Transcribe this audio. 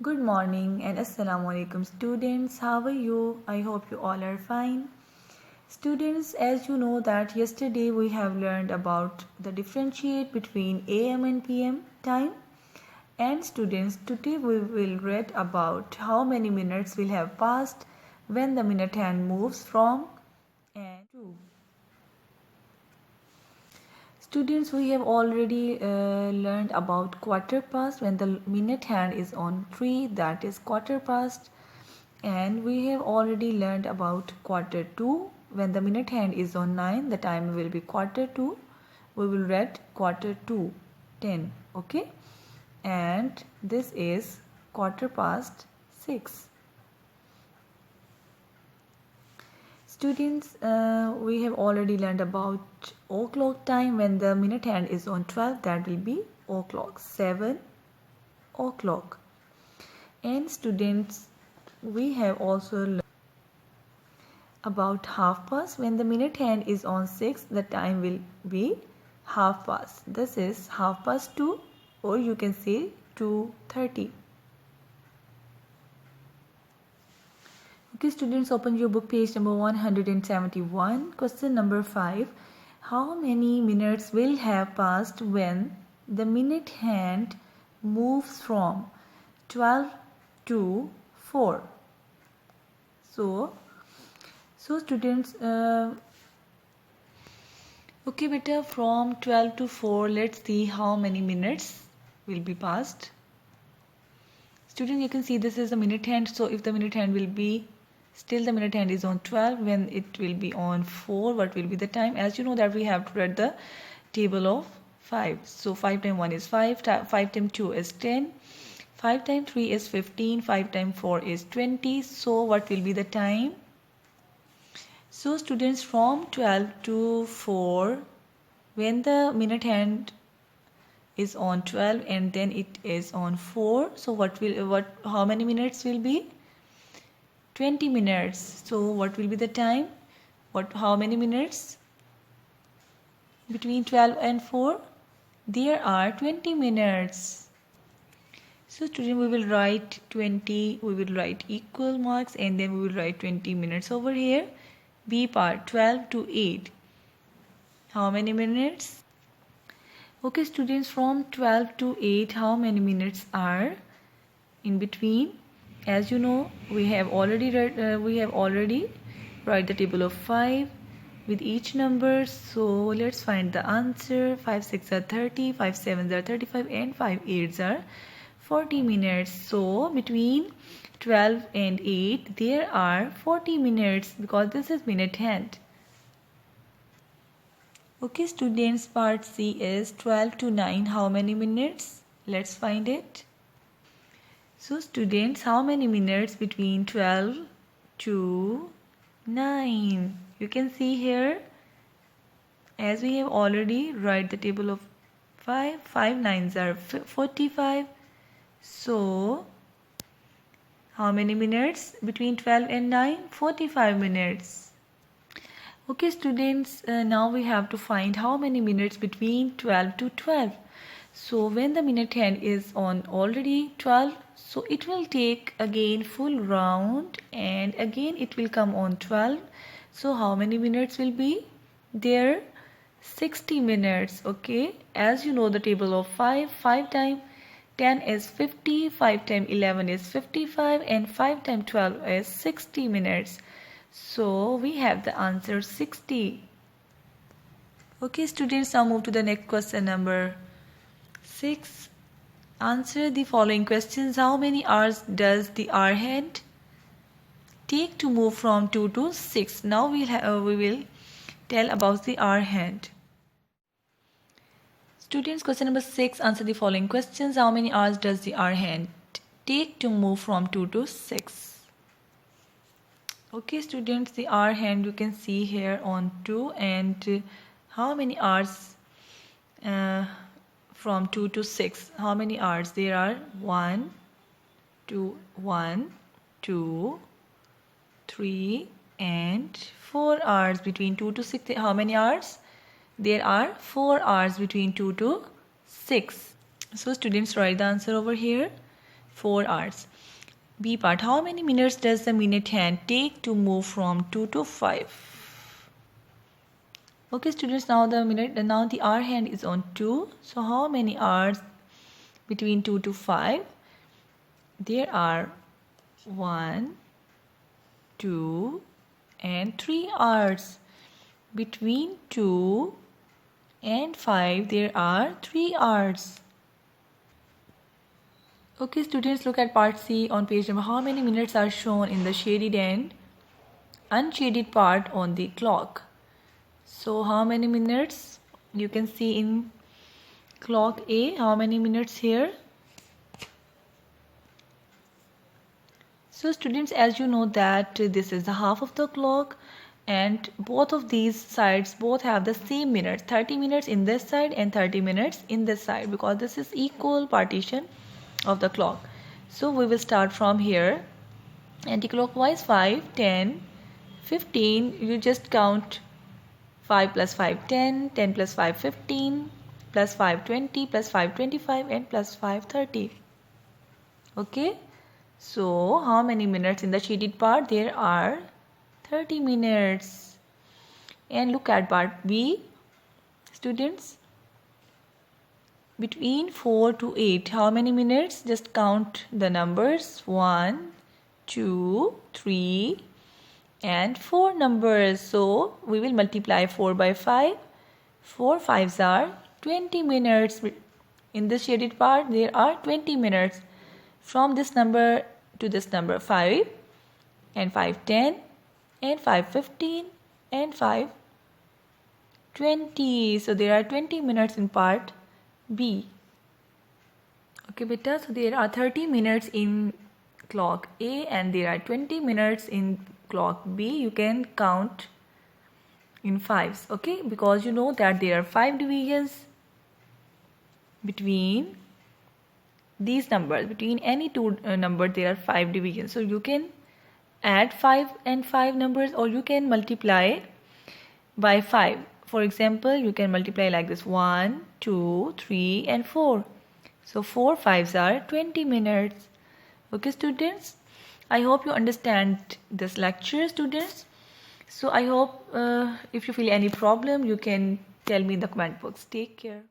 Good morning and Assalamu alaikum students. How are you? I hope you all are fine. Students, as you know that yesterday we have learned about the differentiate between AM and PM time. And students, today we will read about how many minutes will have passed when the minute hand moves from and to. Students, we have already learned about quarter past. When the minute hand is on 3, that is quarter past. And we have already learned about quarter to. When the minute hand is on 9, the time will be quarter to. We will read quarter to 10. Okay. And this is quarter past 6. Students, we have already learned about o'clock time. When the minute hand is on 12, that will be o'clock, 7 o'clock. And students, we have also learned about half past. When the minute hand is on 6, the time will be half past. This is half past 2, or you can say 2:30. Okay, students, open your book, page number 171. Question number 5. How many minutes will have passed when the minute hand moves from 12 to 4? So students, okay beta, from 12 to 4, let's see how many minutes will be passed. Students, you can see this is the minute hand. So if the minute hand will be still the minute hand is on 12, when it will be on 4, what will be the time? As you know that we have to read the table of 5. So 5 times 1 is 5, 5 times 2 is 10, 5 times 3 is 15, 5 times 4 is 20. So what will be the time? So students, from 12 to 4, when the minute hand is on 12 and then it is on 4, so how many minutes will be? 20 minutes. So what will be the time? How many minutes between 12 and 4? There are 20 minutes. So student, we will write 20, we will write equal marks, and then we will write 20 minutes over here. B part, 12 to 8. How many minutes? Okay students, from 12 to 8, how many minutes are in between? As you know, we have already write the table of 5 with each number. So let's find the answer. 5 6 are 30, 5 7 are 35, and 5 8 are 40 minutes. So between 12 and 8, there are 40 minutes because this is minute hand. Okay students, part C is 12 to 9. How many minutes? Let's find it. So students, how many minutes between 12 to 9? You can see here, as we have already write the table of 5, 5 9s are 45. So how many minutes between 12 and 9? 45 minutes. Okay students, now we have to find how many minutes between 12 to 12. So when the minute hand is on already 12, so it will take again full round and again it will come on 12. So how many minutes will be there? 60 minutes. Okay, as you know the table of 5, 5 times 10 is 50, 5 times 11 is 55, and 5 times 12 is 60 minutes. So we have the answer 60. Okay students, now move to the next question number 6. Answer the following questions. How many hours does the hour hand take to move from 2 to 6? Now we will tell about the hour hand. Students, question number 6. Answer the following questions. How many hours does the hour hand take to move from 2 to 6? Okay students, the hour hand you can see here on 2, and how many hours from 2 to 6? How many hours? There are 1, 2, 3, and 4 hours between 2 to 6. How many hours? There are 4 hours between 2 to 6. So students, write the answer over here. 4 hours. B part, how many minutes does the minute hand take to move from 2 to 5? Okay students, now the hour hand is on 2. So how many hours between 2 to 5? There are 1, 2 and 3 hours. Between 2 and 5 there are 3 hours. Okay students, look at part C on page number. How many minutes are shown in the shaded and unshaded part on the clock? So how many minutes you can see in clock A? How many minutes here? So students, as you know that this is the half of the clock and both of these sides both have the same minutes, 30 minutes in this side and 30 minutes in this side, because this is equal partition of the clock. So we will start from here, anti-clockwise. 5, 10, 15. You just count 5 plus 5, 10, 10 plus 5, 15, plus 5, 20, plus 5, 25 and plus 5, 30. Okay. So how many minutes in the shaded part? There are 30 minutes. And look at part B, students. Between 4 to 8, how many minutes? Just count the numbers. 1, 2, 3 and 4 numbers. So we will multiply 4 by 5. 4 5s are 20 minutes. In the shaded part there are 20 minutes. From this number to this number, 5 and 5 10 and 5 15 and 5 20. So there are 20 minutes in part B. Okay beta, so there are 30 minutes in clock A and there are 20 minutes in clock B. You can count in 5s, okay, because you know that there are 5 divisions between these numbers. Between any two numbers there are 5 divisions. So you can add 5 and 5 numbers, or you can multiply by 5. For example, you can multiply like this: 1, 2, 3 and 4. So 4 5s are 20 minutes. Okay students, I hope you understand this lecture, students. So I hope if you feel any problem you can tell me in the comment box. Take care.